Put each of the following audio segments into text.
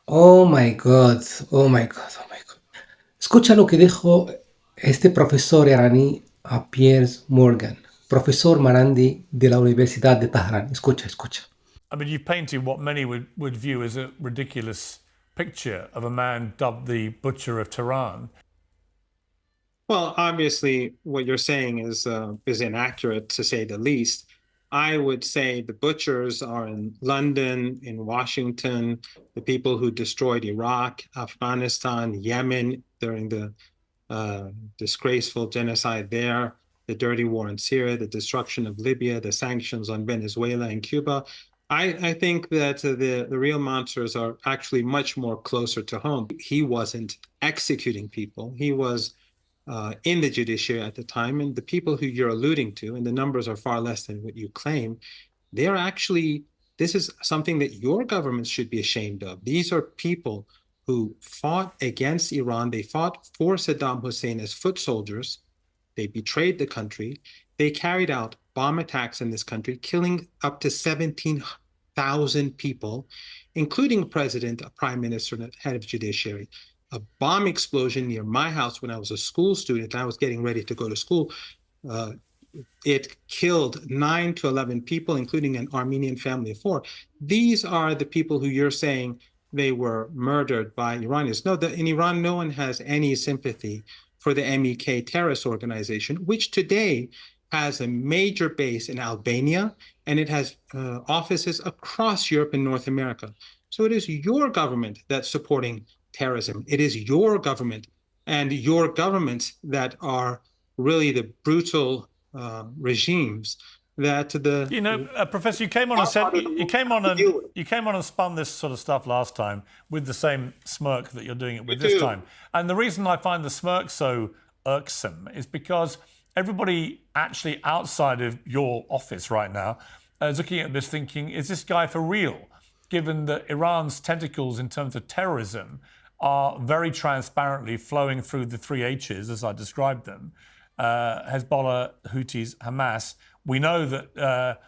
Oh my God, oh my God, oh my God. Escucha lo que dijo este profesor iraní a Piers Morgan, profesor Marandi de la Universidad de Teherán. Escucha, escucha. I mean, you've painted what many would view as a ridiculous picture of a man dubbed the Butcher of Tehran. Well, obviously, what you're saying is inaccurate to say the least. I would say the butchers are in London, in Washington, the people who destroyed Iraq, Afghanistan, Yemen during the disgraceful genocide there, the dirty war in Syria, the destruction of Libya, the sanctions on Venezuela and Cuba. I think that the real monsters are actually much more closer to home. He wasn't executing people. He was in the judiciary at the time, and the people who you're alluding to, and the numbers are far less than what you claim, they're actually, this is something that your government should be ashamed of. These are people who fought against Iran. They fought for Saddam Hussein as foot soldiers. They betrayed the country. They carried out bomb attacks in this country, killing up to 17,000 people, including a president, a prime minister, and a head of judiciary. A bomb explosion near my house when I was a school student, and I was getting ready to go to school. It killed 9 to 11 people, including an Armenian family of 4. These are the people who you're saying they were murdered by Iranians. No, in Iran, no one has any sympathy for the MEK terrorist organization, which today has a major base in Albania, and it has offices across Europe and North America. So it is your government that's supporting terrorism. It is your government and your governments that are really the brutal regimes that the Professor, you came on and said you came on and spun this sort of stuff last time with the same smirk that you're doing it with this time. And the reason I find the smirk so irksome is because everybody actually outside of your office right now is looking at this thinking, is this guy for real? Given that Iran's tentacles in terms of terrorism are very transparently flowing through the 3 H's, as I described them, Hezbollah, Houthis, Hamas. We know that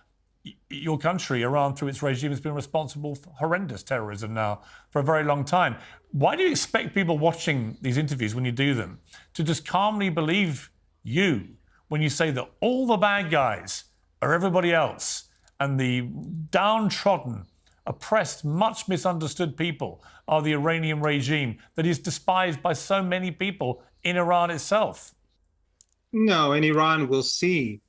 your country, Iran, through its regime, has been responsible for horrendous terrorism now for a very long time. Why do you expect people watching these interviews, when you do them, to just calmly believe you when you say that all the bad guys are everybody else and the downtrodden, oppressed, much misunderstood people are the Iranian regime that is despised by so many people in Iran itself? No, in Iran, we'll see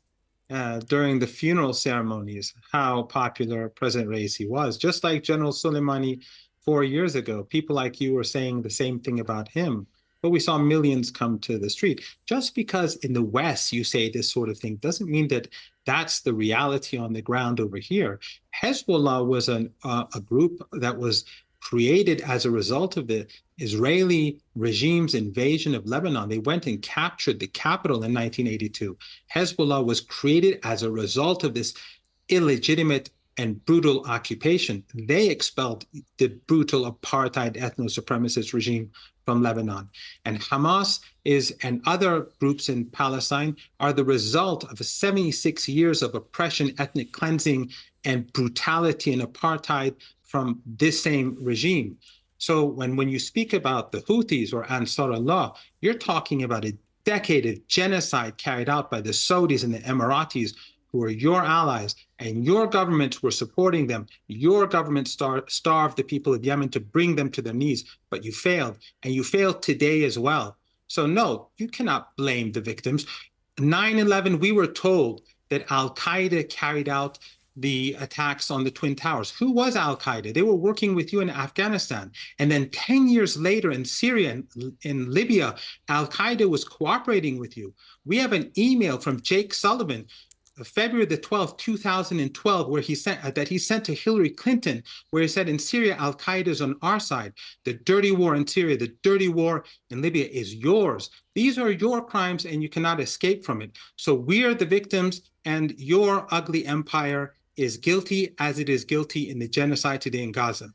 during the funeral ceremonies how popular President Raisi was. Just like General Soleimani 4 years ago, people like you were saying the same thing about him. But we saw millions come to the street. Just because in the West you say this sort of thing doesn't mean that that's the reality on the ground over here. Hezbollah was a group that was created as a result of the Israeli regime's invasion of Lebanon. They went and captured the capital in 1982. Hezbollah was created as a result of this illegitimate and brutal occupation. They expelled the brutal apartheid ethno-supremacist regime from Lebanon. And Hamas and other groups in Palestine are the result of 76 years of oppression, ethnic cleansing, and brutality and apartheid from this same regime. So when you speak about the Houthis or Ansar Allah, you're talking about a decade of genocide carried out by the Saudis and the Emiratis, who are your allies, and your governments were supporting them. Your government starved the people of Yemen to bring them to their knees, but you failed, and you failed today as well. So no, you cannot blame the victims. 9/11, we were told that Al-Qaeda carried out the attacks on the Twin Towers. Who was Al-Qaeda? They were working with you in Afghanistan. And then 10 years later in Syria and in Libya, Al-Qaeda was cooperating with you. We have an email from Jake Sullivan, February the 12th, 2012, where he sent to Hillary Clinton, where he said in Syria, Al-Qaeda is on our side. The dirty war in Syria, the dirty war in Libya is yours. These are your crimes and you cannot escape from it. So we are the victims and your ugly empire is guilty as it is guilty in the genocide today in Gaza.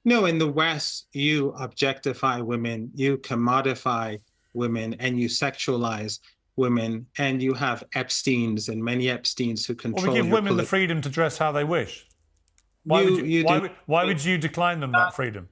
No, in the West, you objectify women, you commodify women, and you sexualize women, and you have Epsteins and many Epsteins who control. Well, we give women the freedom to dress how they wish. Why would you decline them that freedom?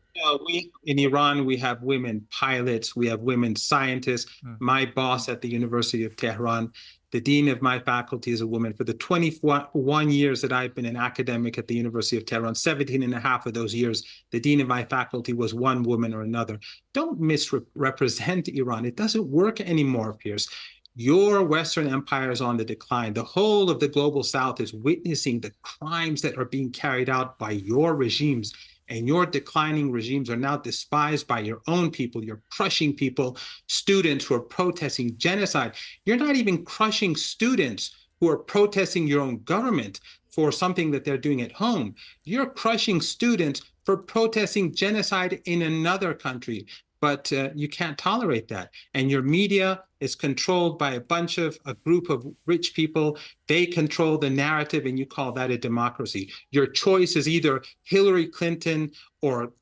In Iran, we have women pilots, we have women scientists. My boss at the University of Tehran, the dean of my faculty is a woman. For the 21 years that I've been an academic at the University of Tehran, 17 and a half of those years, the dean of my faculty was one woman or another. Don't misrepresent Iran. It doesn't work anymore, Pierce. Your Western empire is on the decline. The whole of the global South is witnessing the crimes that are being carried out by your regimes. And your declining regimes are now despised by your own people. You're crushing people, students who are protesting genocide. You're not even crushing students who are protesting your own government for something that they're doing at home. You're crushing students for protesting genocide in another country. But you can't tolerate that. And your media is controlled by a group of rich people. They control the narrative, and you call that a democracy. Your choice is either Hillary Clinton or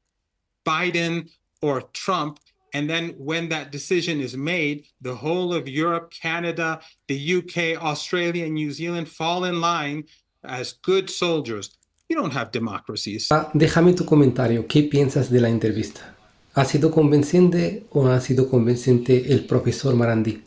Biden or Trump. And then when that decision is made, the whole of Europe, Canada, the UK, Australia, and New Zealand fall in line as good soldiers. You don't have democracies. Déjame tu comentario. ¿Qué piensas de la entrevista? ¿Ha sido convincente o no ha sido convincente el profesor Marandi?